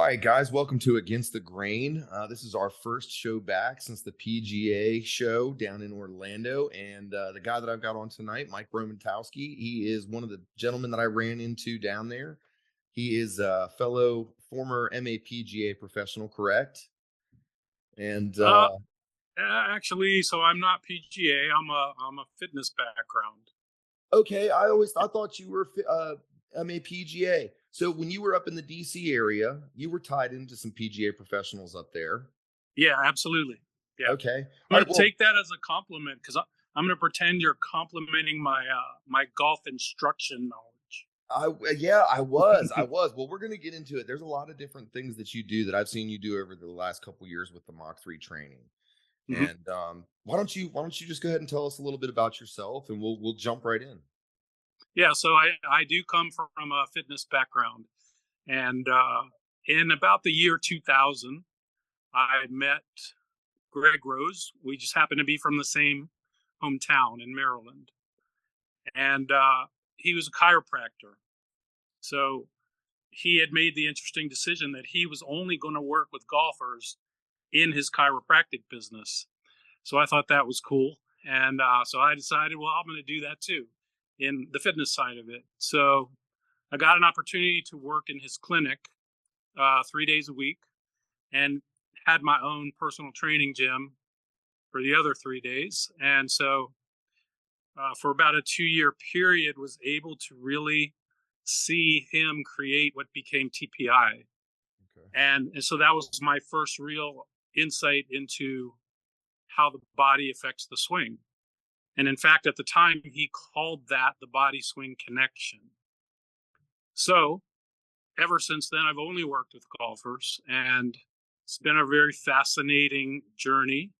right, guys, welcome to Against the Grain. This is our first show back since the PGA show down in Orlando. And the guy that I've got on tonight, Mike Romatowski, he is one of the gentlemen that I ran into down there. He is a fellow former MAPGA professional, correct? And Uh, Actually, so I'm not PGA. I'm a fitness background. okay, I thought you were MAPGA. So when you were up in the DC area, you were tied into some PGA professionals up there. Yeah, absolutely. Yeah, Okay. I'm All gonna right. Well, take that as a compliment because I'm gonna pretend you're complimenting my golf instruction knowledge. I was. Well, we're gonna get into it. There's a lot of different things that you do that I've seen you do over the last couple years with the Mach 3 training. Mhm. And why don't you just go ahead and tell us a little bit about yourself, and we'll jump right in. Yeah, so I do come from a fitness background, and in about the year 2000, I met Greg Rose. We just happened to be from the same hometown in Maryland, and he was a chiropractor. So he had made the interesting decision that he was only going to work with golfers in his chiropractic business. So I thought that was cool. And so I decided, well, I'm going to do that too in the fitness side of it. So I got an opportunity to work in his clinic 3 days a week and had my own personal training gym for the other 3 days. And so for about a 2 year period, was able to really see him create what became TPI. Okay. And so that was my first real insight into how the body affects the swing. And in fact, at the time, he called that the body swing connection. So ever since then, I've only worked with golfers, and it's been a very fascinating journey.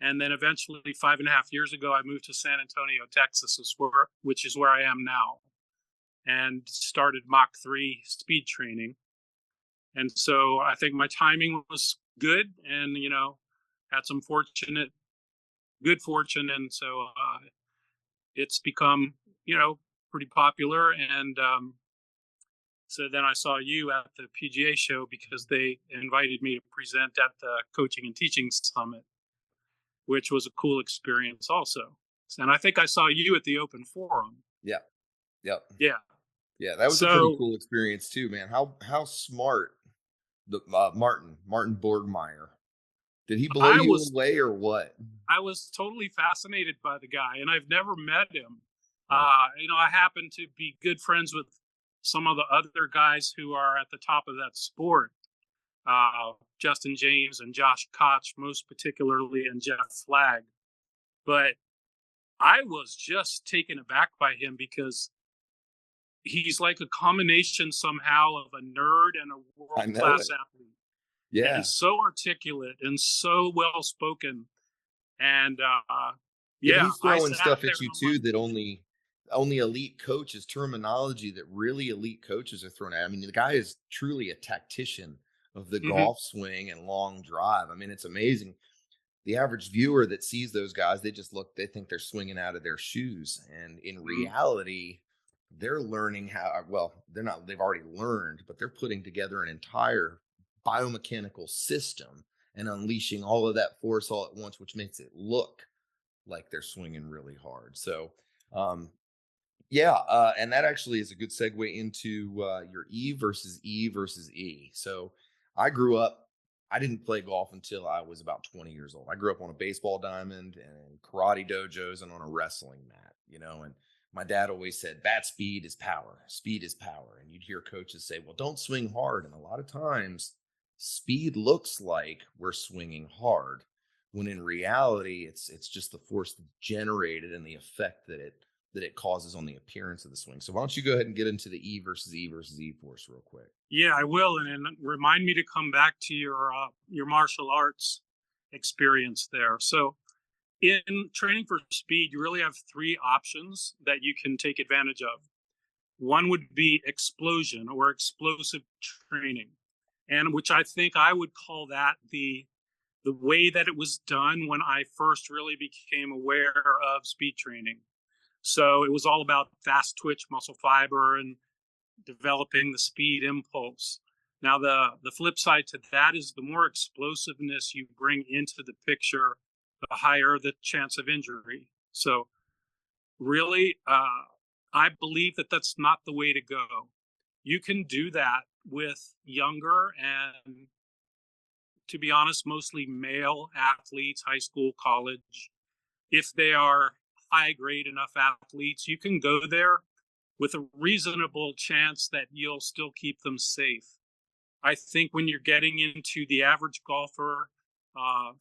And then eventually, 5.5 years ago, I moved to San Antonio, Texas, which is where I am now, and started Mach 3 speed training. And so I think my timing was good, and had some good fortune, and so it's become pretty popular. And so then I saw you at the PGA show because they invited me to present at the Coaching and Teaching Summit, which was a cool experience also. And I think I saw you at the Open Forum. Yeah. Yep. Yeah. Yeah. That was a pretty So cool experience too, man. How smart the Martin Borgmeyer. Did he blow I you was away or what? I was totally fascinated by the guy, and I've never met him. Right. I happen to be good friends with some of the other guys who are at the top of that sport, Justin James and Josh Koch, most particularly, and Jeff Flagg. But I was just taken aback by him because he's like a combination somehow of a nerd and a I world know class it. athlete, and Yeah. so articulate and so well spoken. And Yeah, but yeah, he's I throwing sat stuff there at and you I'm too like, that only elite coaches, terminology that really elite coaches are throwing at. I mean, the guy is truly a tactician of the mm-hmm, golf swing and long drive. I mean, it's amazing. The average viewer that sees those guys, they think they're swinging out of their shoes. And in mm-hmm, reality, they're learning they're not, they've already learned, but they're putting together an entire biomechanical system and unleashing all of that force all at once, which makes it look like they're swinging really hard. So, um, yeah, and that actually is a good segue into your E versus E versus E. So, I grew up. I didn't play golf until I was about 20 years old. I grew up on a baseball diamond and karate dojos and on a wrestling mat, and my dad always said, bat speed is power. Speed is power. And you'd hear coaches say, well, don't swing hard. And a lot of times, speed looks like we're swinging hard, when in reality, it's just the force that's generated and the effect that it causes on the appearance of the swing. So why don't you go ahead and get into the E versus E versus E force real quick? yeah, I will, and remind me to come back to your martial arts experience there. So in training for speed, you really have three options that you can take advantage of. One would be explosion or explosive training, and which I think I would call that the way that it was done when I first really became aware of speed training. So it was all about fast twitch muscle fiber and developing the speed impulse. Now, the flip side to that is the more explosiveness you bring into the picture, the higher the chance of injury. So, really, I believe that that's not the way to go. You can do that with younger and, to be honest, mostly male athletes, high school, college. If they are high grade enough athletes, you can go there with a reasonable chance that you'll still keep them safe. I think when you're getting into the average golfer,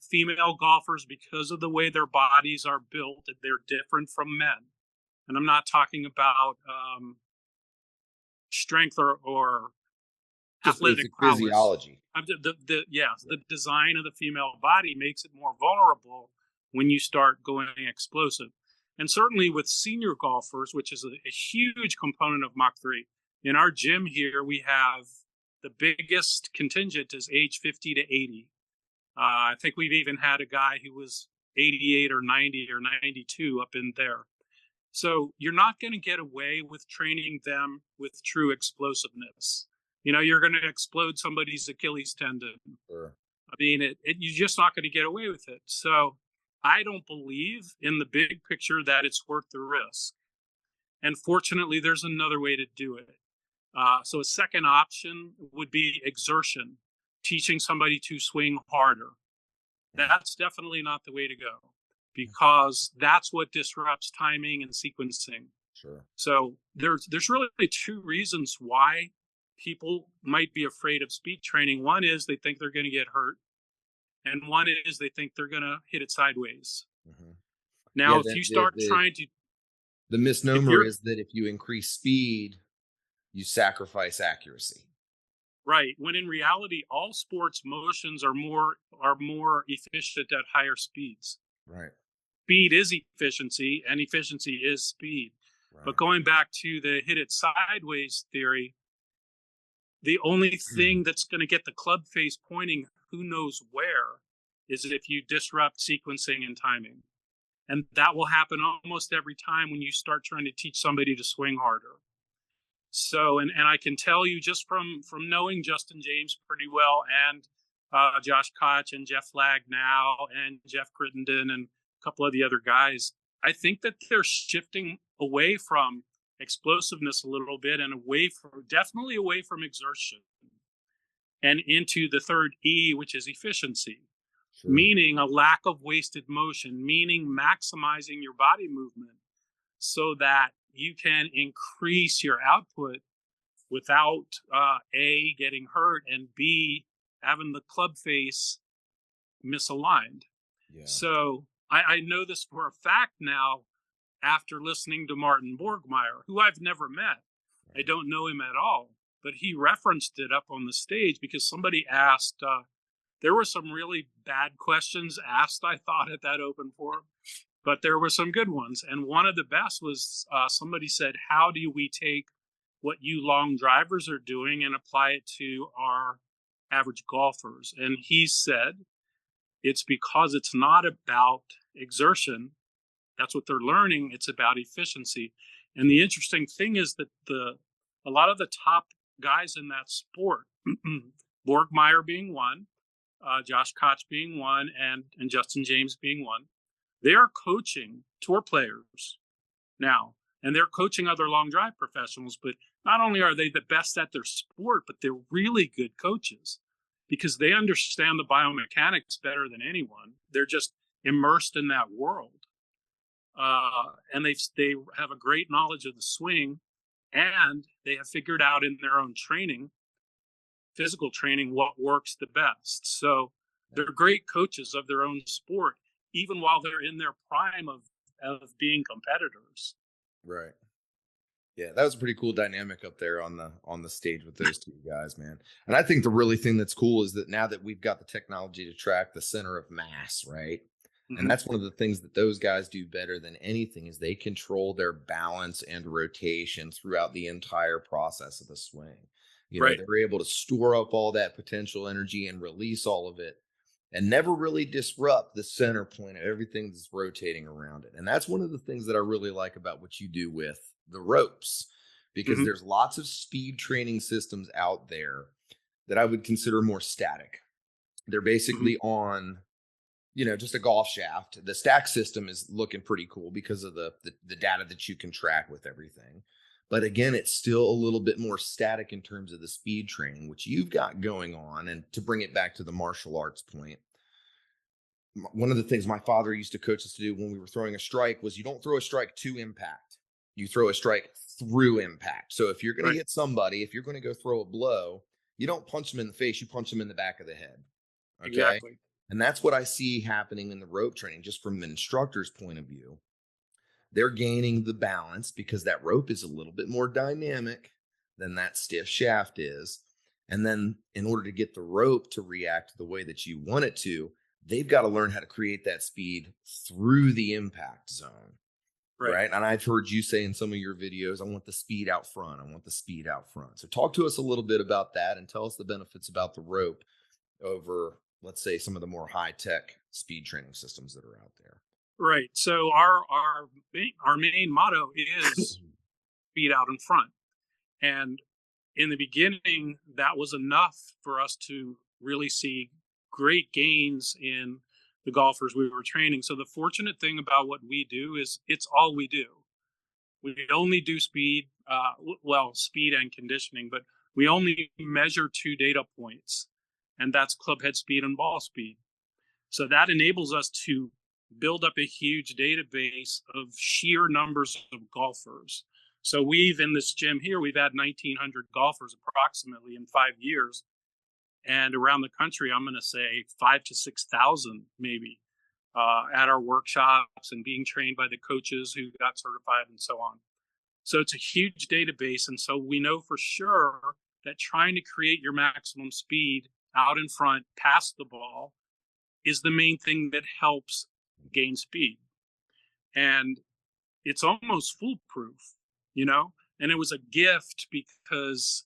female golfers, because of the way their bodies are built, they're different from men. And I'm not talking about strength or Just athletic basic prowess. physiology. Yes, Yeah. the design of the female body makes it more vulnerable when you start going explosive. And certainly with senior golfers, which is a huge component of Mach 3. In our gym here, we have the biggest contingent is age 50 to 80. I think we've even had a guy who was 88 or 90 or 92 up in there. So you're not going to get away with training them with true explosiveness. You're going to explode somebody's Achilles tendon. Sure. I mean, you're just not going to get away with it. So I don't believe in the big picture that it's worth the risk. And fortunately, there's another way to do it. So a second option would be exertion, teaching somebody to swing harder. Mhm. That's definitely not the way to go because that's what disrupts timing and sequencing. Sure. So there's really two reasons why people might be afraid of speed training. One is they think they're going to get hurt, and one is they think they're going to hit it sideways. Hmm. Now, Yeah. if you start trying to, The if misnomer you're is that if you increase speed, you sacrifice accuracy. right, when in reality, all sports motions are more efficient at higher speeds. Right. Speed is efficiency, and efficiency is speed. But Right. going back to the hit it sideways theory, the only thing that's going to get the club face pointing who knows where is if you disrupt sequencing and timing. And that will happen almost every time when you start trying to teach somebody to swing harder. So, and I can tell you just from knowing Justin James pretty well, and Josh Koch and Jeff Flagg now, and Jeff Crittenden and a couple of the other guys, I think that they're shifting away from explosiveness a little bit and definitely away from exertion and into the third E, which is efficiency, Sure. meaning a lack of wasted motion, meaning maximizing your body movement so that you can increase your output without A, getting hurt, and B, having the club face misaligned. Yeah. So I know this for a fact now after listening to Martin Borgmeyer, who I've never met. I Right. don't know him at all, but he referenced it up on the stage because somebody asked. There were some really bad questions asked, I thought, at that open forum, but there were some good ones. And one of the best was somebody said, how do we take what you long drivers are doing and apply it to our average golfers? And he said, it's because it's not about exertion. That's what they're learning. It's about efficiency. And the Sure. interesting thing is that a lot of the top guys in that sport, Borgmeyer being one, Josh Koch being one, and Justin James being one, they are coaching tour players now, and they're coaching other long drive professionals. But not only are they the best at their sport, but they're really good coaches because they understand the biomechanics better than anyone. They're just immersed in that world, and they have a great knowledge of the swing, and they have figured out in their own training, physical training, what works the best. So Yeah. they're great coaches of their own sport, even while they're in their prime of being competitors. Right. Yeah, that was a pretty cool dynamic up there on the stage with those two guys, man. And I think the really thing that's cool is that now that we've got the technology to track the center of mass, right? And Hmm. that's one of the things that those guys do better than anything is they control their balance and rotation throughout the entire process of the swing. Right. They're able to store up all that potential energy and release all of it and never really disrupt the center point of everything that's rotating around it. And that's one of the things that I really like about what you do with the ropes, because Hmm. there's lots of speed training systems out there that I would consider more static. They're Mhm. basically on, just a golf shaft. The stack system is looking pretty cool because of the data that you can track with everything. But again, it's still a little bit more static in terms of the speed training, which you've got going on. And to bring it back to the martial arts point, one of the things my father used to coach us to do when we were throwing a strike was you don't throw a strike to impact. You throw a strike through impact. So if you're going to Right. hit somebody, if you're going to go throw a blow, you don't punch them in the face, you punch them in the back of the head. Okay. Exactly. And that's what I see happening in the rope training, just from an instructor's point of view. They're gaining the balance because that rope is a little bit more dynamic than that stiff shaft is. And then, in order to get the rope to react the way that you want it to, they've got to learn how to create that speed through the impact zone. Right. Right. And I've heard you say in some of your videos, I want the speed out front. I want the speed out front. So, talk to us a little bit about that and tell us the benefits about the rope over, let's say, some of the more high tech speed training systems that are out there. Right. So our main motto is speed out in front. And in the beginning, that was enough for us to really see great gains in the golfers we were training. So the fortunate thing about what we do is it's all we do. We only do speed, speed and conditioning, but we only measure two data points, and that's club head speed and ball speed. So that enables us to build up a huge database of sheer numbers of golfers. So we've in this gym here, we've had 1,900 golfers approximately in 5 years. And around the country, I'm going to say 5 to 6,000 maybe at our workshops and being trained by the coaches who got certified and so on. So it's a huge database. And so we know for sure that trying to create your maximum speed out in front, past the ball, is the main thing that helps gain speed. And it's almost foolproof, you know? And it was a gift because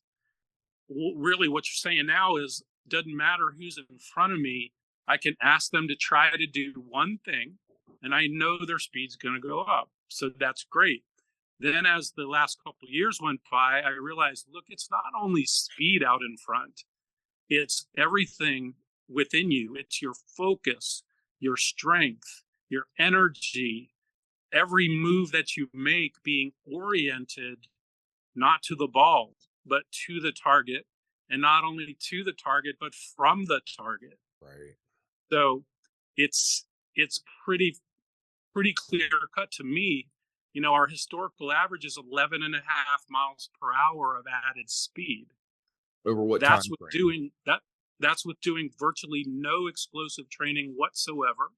really what you're saying now is doesn't matter who's in front of me. I can ask them to try to do one thing and I know their speed's going to go up. So that's great. Then as the last couple of years went by, I realized, look, it's not only speed out in front, it's everything within you. It's your focus, your strength, your energy, every move that you make being oriented not to the ball, but to the target. And not only to the target, but from the target. Right. So it's it's pretty clear cut to me. You know, our historical average is 11 and a half miles per hour of added speed. Over what That's time with frame? doing that. That's with doing virtually no explosive training whatsoever,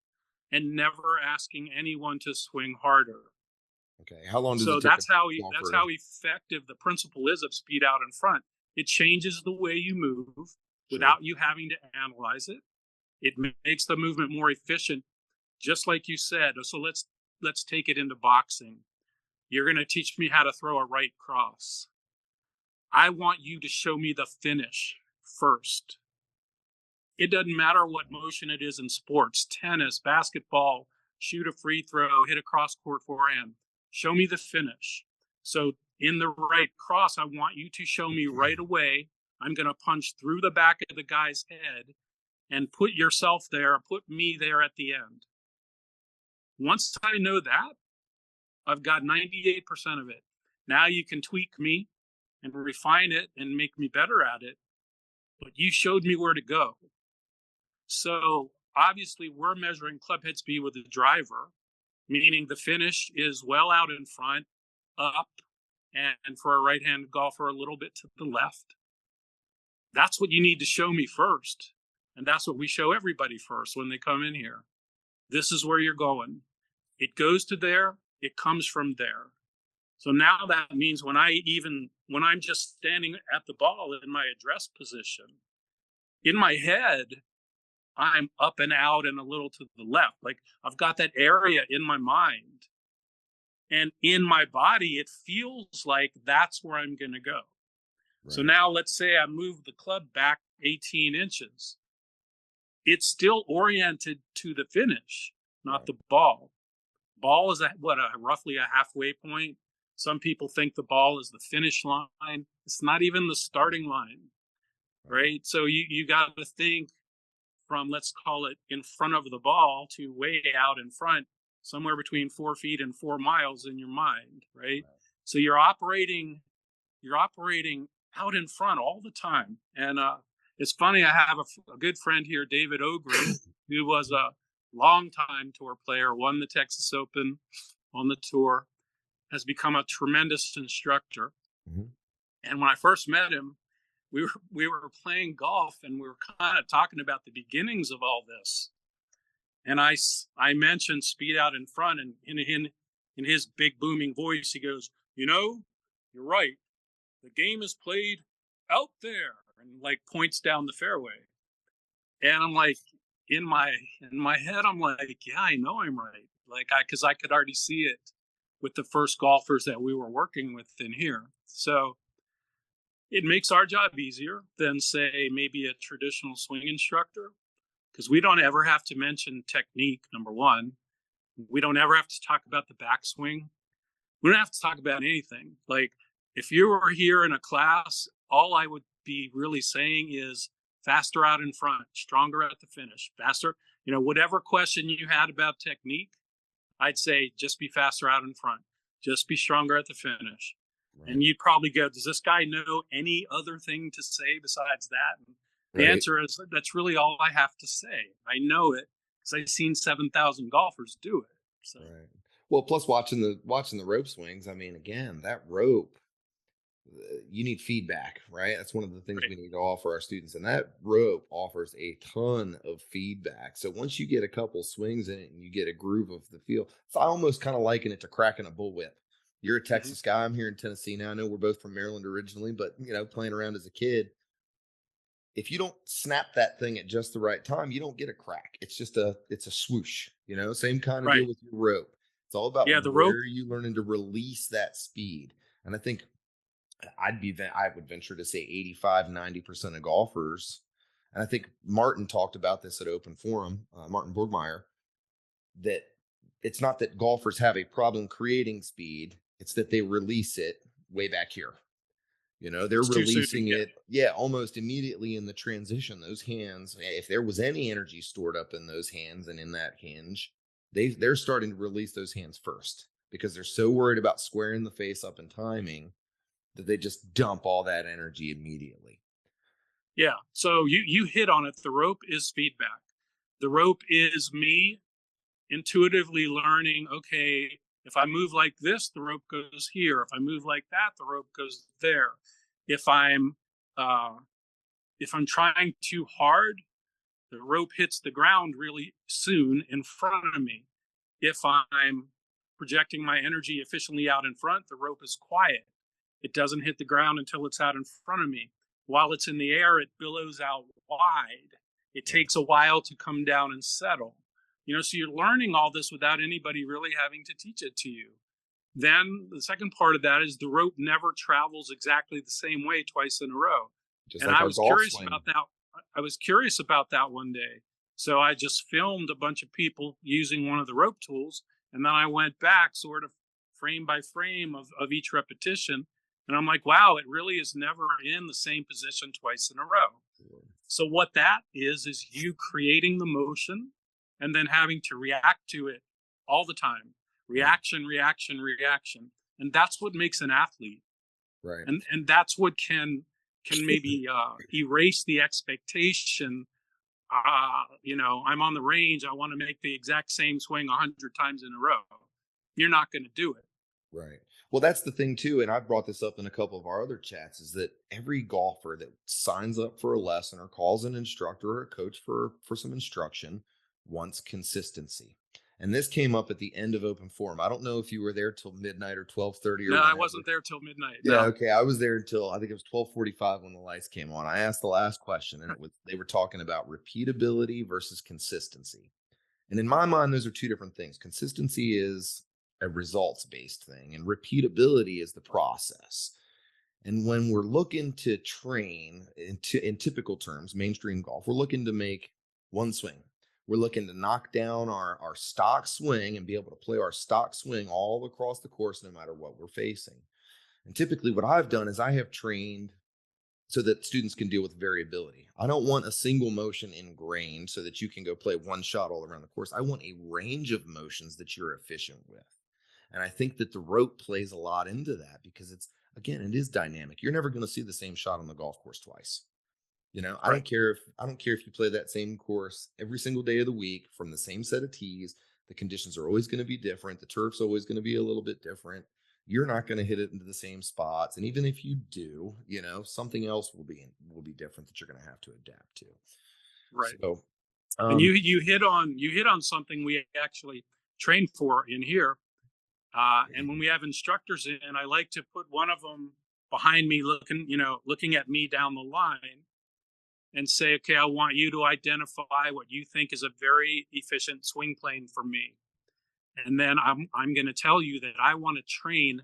and never asking anyone to swing harder. Okay. How long does So it take a that's golfer to? how effective the principle is of speed out in front. It changes the way you move Sure. without you having to analyze it. It makes the movement more efficient, just like you said. So let's take it into boxing. You're going to teach me how to throw a right cross. I want you to show me the finish first. It doesn't matter what motion it is in sports, tennis, basketball, shoot a free throw, hit a cross court forehand. Show me the finish. So in the right cross, I want you to show me right away. I'm going to punch through the back of the guy's head and put yourself there, put me there at the end. Once I know that, I've got 98% of it. Now you can tweak me and refine it and make me better at it, but you showed me where to go. So obviously, we're measuring club head speed with the driver, meaning the finish is well out in front, up, and for a right hand golfer, a little bit to the left. That's what you need to show me first. And that's what we show everybody first when they come in here. This is where you're going. It goes to there, it comes from there. So now that means when I'm just standing at the ball in my address position, in my head, I'm up and out and a little to the left. Like I've got that area in my mind. And in my body, it feels like that's where I'm going to go. So Right. now let's say I move the club back 18 inches. It's still oriented to the finish, not Right. the ball. Ball is roughly a halfway point. Some people think the ball is the finish line. It's not even the starting line. Right. right? So you got to think from, let's call it, in front of the ball to way out in front, somewhere between 4 feet and 4 miles in your mind, right? Right. So you're operating out in front all the time. And it's funny, I have a good friend here, David Ogren, who was a longtime tour player, won the Texas Open on the tour, has become a tremendous instructor. Mhm. And when I first met him, we were playing golf, and we were kind of talking about the beginnings of all this. And I mentioned speed out in front, and in his big booming voice, he goes, you're right. The game is played out there, and like points down the fairway. And I'm like, in my head, I'm like, yeah, I know I'm right. Like, because I could already see it with the first golfers that we were working with in here. So it makes our job easier than, say, maybe a traditional swing instructor, because we don't ever have to mention technique. Number one, we don't ever have to talk about the backswing. We don't have to talk about anything. Like, if you were here in a class, all I would be really saying is faster out in front, stronger at the finish, faster. Whatever question you had about technique, I'd say just be faster out in front, just be stronger at the finish. Right. And you'd probably go, does this guy know any other thing to say besides that? And the Right. answer is, that's really all I have to say. I know it because I've seen 7,000 golfers do it. So, Right. Well, plus watching the rope swings. I mean, again, that rope, you need feedback, right? That's one of the things right. we need to offer our students, and that rope offers a ton of feedback. So once you get a couple swings in it and you get a groove of the feel, so I almost kind of liken it to cracking a bullwhip. You're a Hmm. Texas guy. I'm here in Tennessee now. I know we're both from Maryland originally, but playing around as a kid, if you don't snap that thing at just the right time, you don't get a crack. It's a swoosh, same kind of deal Right. with your rope. It's all about Yeah. The rope. where you learning to release that speed. And I think I would venture to say 85-90% of golfers, and I think Martin talked about this at Open Forum, Martin Borgmeyer, that it's not that golfers have a problem creating speed, it's that they release it way back here. They're It's too soon. releasing Yeah. it, yeah, almost immediately in the transition. Those hands, if there was any energy stored up in those hands and in that hinge, they're starting to release those hands first because they're so worried about squaring the face up and timing that they just dump all that energy immediately. Yeah. So you hit on it. The rope is feedback. The rope is me intuitively learning, okay, if I move like this, the rope goes here. If I move like that, the rope goes there. If I'm uh, if I'm trying too hard, the rope hits the ground really soon in front of me. If I'm projecting my energy efficiently out in front, the rope is quiet. It doesn't hit the ground until it's out in front of me. While it's in the air, it billows out wide. It Right. takes a while to come down and settle. So you're learning all this without anybody really having to teach it to you. Then the second part of that is the rope never travels exactly the same way twice in a row. Just And like I our was golf curious swing. about that. I was curious about that one day. So I just filmed a bunch of people using one of the rope tools. And then I went back sort of frame by frame of each repetition. And I'm like, wow, it really is never in the same position twice in a row. So what that is you creating the motion and then having to react to it all the time. Right. Reaction, reaction, reaction. And that's what makes an athlete. Right. And that's what can maybe erase the expectation. I'm on the range. I want to make the exact same swing 100 times in a row. You're not going to do it. Right. Well, that's the thing too, and I brought this up in a couple of our other chats, is that every golfer that signs up for a lesson or calls an instructor or a coach for some instruction wants consistency. And this came up at the end of Open Forum. I don't know if you were there till midnight or 12:30 or No, I whenever. wasn't there till midnight. Yeah, No. okay. I was there until I think it was 12:45 when the lights came on. I asked the last question, and they were talking about repeatability versus consistency. And in my mind, those are two different things. Consistency is a results based thing, and repeatability is the process. And when we're looking to train in typical terms, mainstream golf, we're looking to make one swing. We're looking to knock down our stock swing and be able to play our stock swing all across the course, no matter what we're facing. And typically, what I've done is I have trained so that students can deal with variability. I don't want a single motion ingrained so that you can go play one shot all around the course. I want a range of motions that you're efficient with. And I think that the rope plays a lot into that because it's, again, it is dynamic. You're never going to see the same shot on the golf course twice. Right. I don't care if you play that same course every single day of the week from the same set of tees. The conditions are always going to be different. The turf's always going to be a little bit different. You're not going to hit it into the same spots, and even if you do, something else will be different that you're going to have to adapt to. Right. So, And um, you hit on something we actually train for in here. And when we have instructors in, I like to put one of them behind me, looking at me down the line, and say, "Okay, I want you to identify what you think is a very efficient swing plane for me." And then I'm going to tell you that I want to train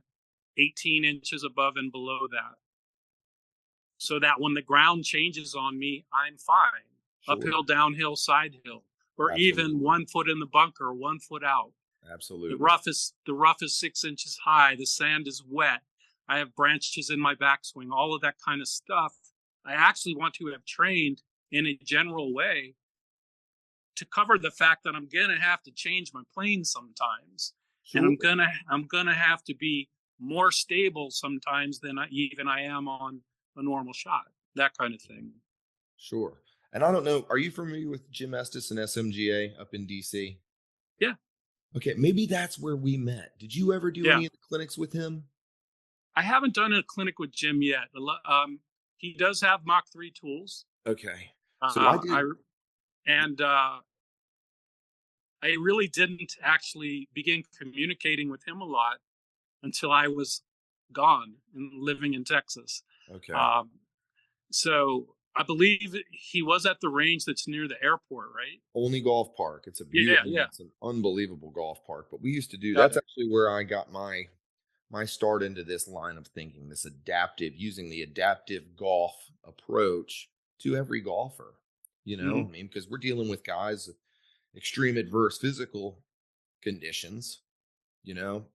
18 inches above and below that, so that when the ground changes on me, I'm fine. sure, Uphill, downhill, side hill, or even absolutely, 1 foot in the bunker, 1 foot out. The absolutely, rough is the rough is 6 inches high. The sand is wet. I have branches in my backswing. All of that kind of stuff. I actually want to have trained in a general way to cover the fact that I'm gonna have to change my plane sometimes, and sure, I'm gonna have to be more stable sometimes than I am on a normal shot. That kind of thing. sure. And I don't know, are you familiar with Jim Estes and SMGA up in DC? Yeah, Okay, maybe that's where we met. Did you ever do yeah. any of the clinics with him? I haven't done a clinic with Jim yet. He does have Mach 3 tools. Okay. So I Uh, I did. and I really didn't actually begin communicating with him a lot until I was gone and living in Texas. Okay. Um, so I believe he was at the range that's near the airport, right? Only golf park. It's a Yeah, beautiful, I mean, yeah. it's an unbelievable golf park. But we used to do Got that's it. actually where I got my start into this line of thinking, this adaptive, using the adaptive golf approach to every golfer. Hmm. I mean, because we're dealing with guys with extreme adverse physical conditions, you know,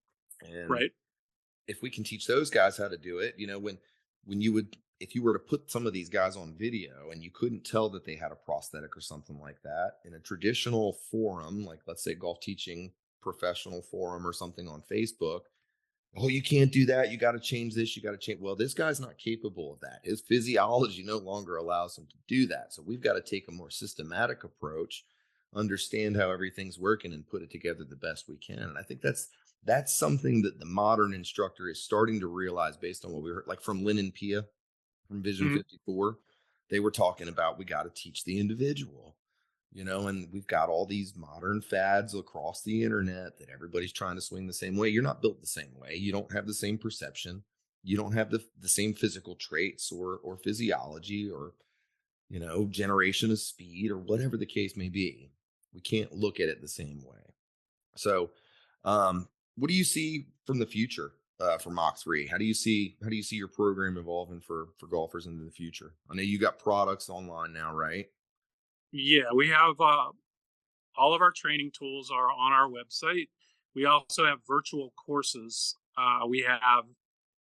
and Right. if we can teach those guys how to do it, when you would if you were to put some of these guys on video and you couldn't tell that they had a prosthetic or something like that in a traditional forum, like let's say golf teaching professional forum or something on Facebook, oh, you can't do that. You got to change this. You got to change. Well, this guy's not capable of that. His physiology no longer allows him to do that. So we've got to take a more systematic approach, understand how everything's working, and put it together the best we can. And I think that's something that the modern instructor is starting to realize based on what we heard, like from Lynn and Pia from Vision Hmm. 54. They were talking about we got to teach the individual, and we've got all these modern fads across the internet that everybody's trying to swing the same way. You're not built the same way. You don't have the same perception. You don't have the same physical traits or physiology or, generation of speed or whatever the case may be. We can't look at it the same way. So, what do you see from the future for Mach 3? How do you see your program evolving for golfers into the future? I know you got products online now, right? Yeah, we have all of our training tools are on our website. We also have virtual courses. We have,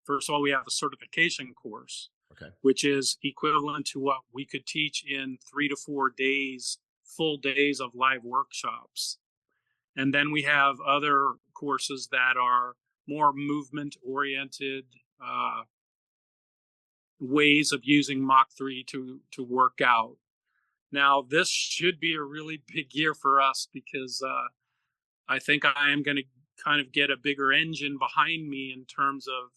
first of all, we have a certification course, Okay. which is equivalent to what we could teach in 3 to 4 days, full days of live workshops. And then we have other courses that are more movement oriented, ways of using Mach 3 to work out. Now, this should be a really big year for us because I think I am going to kind of get a bigger engine behind me in terms of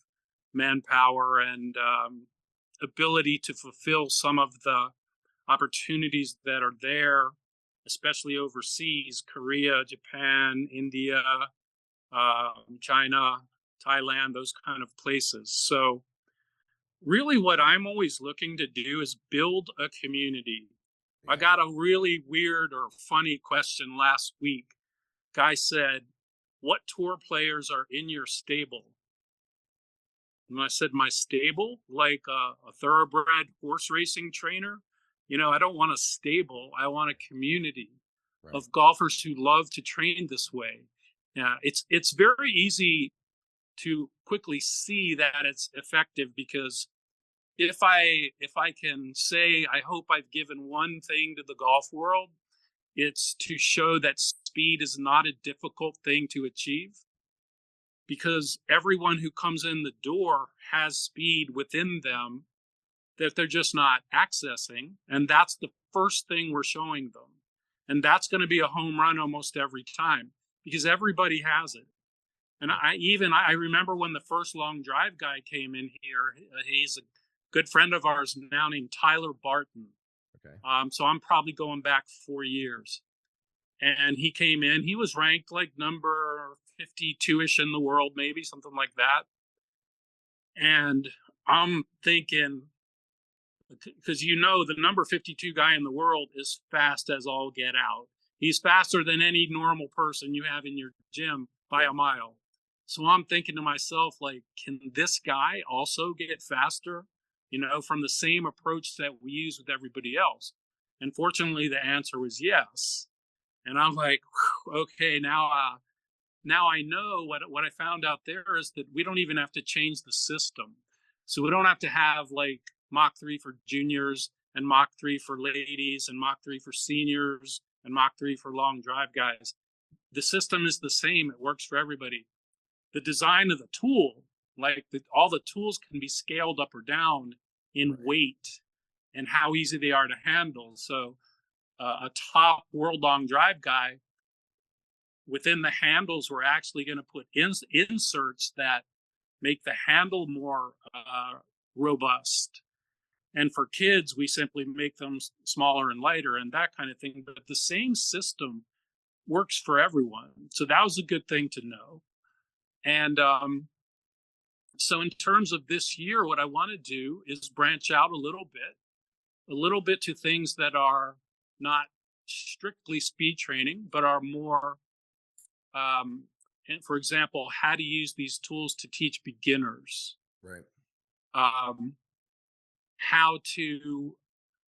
manpower and ability to fulfill some of the opportunities that are there, especially overseas: Korea, Japan, India, China, Thailand, those kind of places. So, really, what I'm always looking to do is build a community. I Yeah. got a really weird or funny question last week. Guy said, "What tour players are in your stable?" And I said, "My stable? Like a thoroughbred horse racing trainer? I don't want a stable. I want a community Right. of golfers who love to train this way." Yeah, it's very easy to quickly see that it's effective because if I can say I hope I've given one thing to the golf world, it's to show that speed is not a difficult thing to achieve, because everyone who comes in the door has speed within them that they're just not accessing, and that's the first thing we're showing them. And that's going to be a home run almost every time, because everybody has it. And I remember when the first long drive guy came in here. He's a good friend of ours now named Tyler Barton. Okay. So I'm probably going back 4 years. And he came in. He was ranked like number 52-ish in the world, maybe something like that. And I'm thinking, because the number 52 guy in the world is fast as all get out. He's faster than any normal person you have in your gym by a mile. So I'm thinking to myself, like, can this guy also get faster, from the same approach that we use with everybody else? And fortunately, the answer was yes. And I'm like, okay, now I know what I found out there is that we don't even have to change the system. So we don't have to have like Mach 3 for juniors and Mach 3 for ladies and Mach 3 for seniors and Mach 3 for long drive guys. The system is the same. It works for everybody. The design of the tool, all the tools can be scaled up or down in weight and how easy they are to handle. So a top world long drive guy, within the handles, we're actually going to put inserts that make the handle more robust. And for kids, we simply make them smaller and lighter and that kind of thing. But the same system works for everyone. So that was a good thing to know. And so in terms of this year, what I want to do is branch out a little bit to things that are not strictly speed training, but are more, and for example, how to use these tools to teach beginners. Right. How to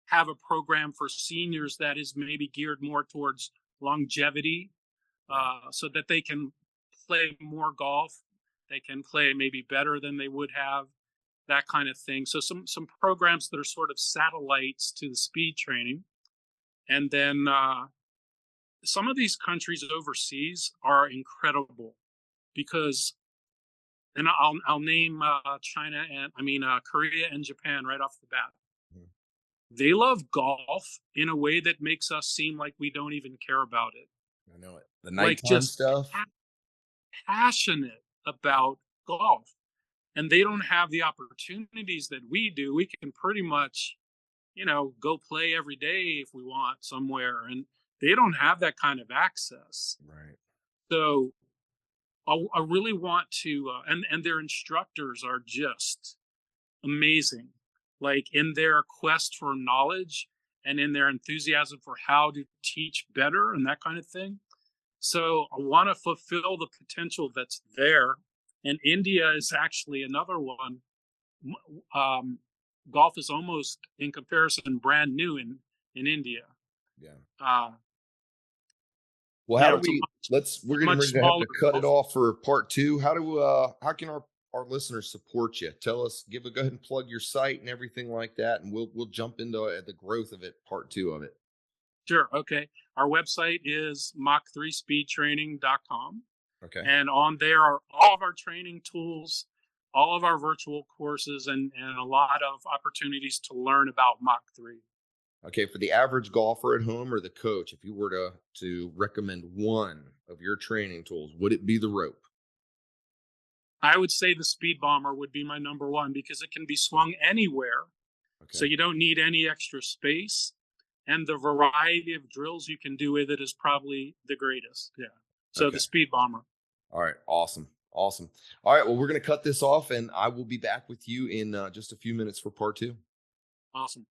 have a program for seniors that is maybe geared more towards longevity, so that they can play more golf. They can play maybe better than they would have, that kind of thing. So some programs that are sort of satellites to the speed training. And then some of these countries overseas are incredible because, and I'll name China and Korea and Japan right off the bat. Mhm. They love golf in a way that makes us seem like we don't even care about it. I know it. The Like nighttime just stuff. passionate about golf. And they don't have the opportunities that we do. We can pretty much, go play every day if we want somewhere. And they don't have that kind of access. Right. So I really want to, and their instructors are just amazing. Like in their quest for knowledge and in their enthusiasm for how to teach better and that kind of thing. So I want to fulfill the potential that's there. And India is actually another one. Golf is almost, in comparison, brand new in India. Yeah. Uh, Well, how do it's a we we're getting much ready to have smaller to cut it golf. off for part two. How can our listeners support you? Tell us, go ahead and plug your site and everything like that, and we'll jump into the growth of it, part two of it. Sure. Okay. Our website is mach3speedtraining.com. Okay. And on there are all of our training tools, all of our virtual courses, and a lot of opportunities to learn about Mach 3. Okay, for the average golfer at home or the coach, if you were to recommend one of your training tools, would it be the rope? I would say the Speed Bomber would be my number one because it can be swung anywhere. Okay. So you don't need any extra space. And the variety of drills you can do with it is probably the greatest. Yeah. So Okay. the Speed Bomber. All right. Awesome. Awesome. All right. Well, we're going to cut this off and I will be back with you in just a few minutes for part two. Awesome.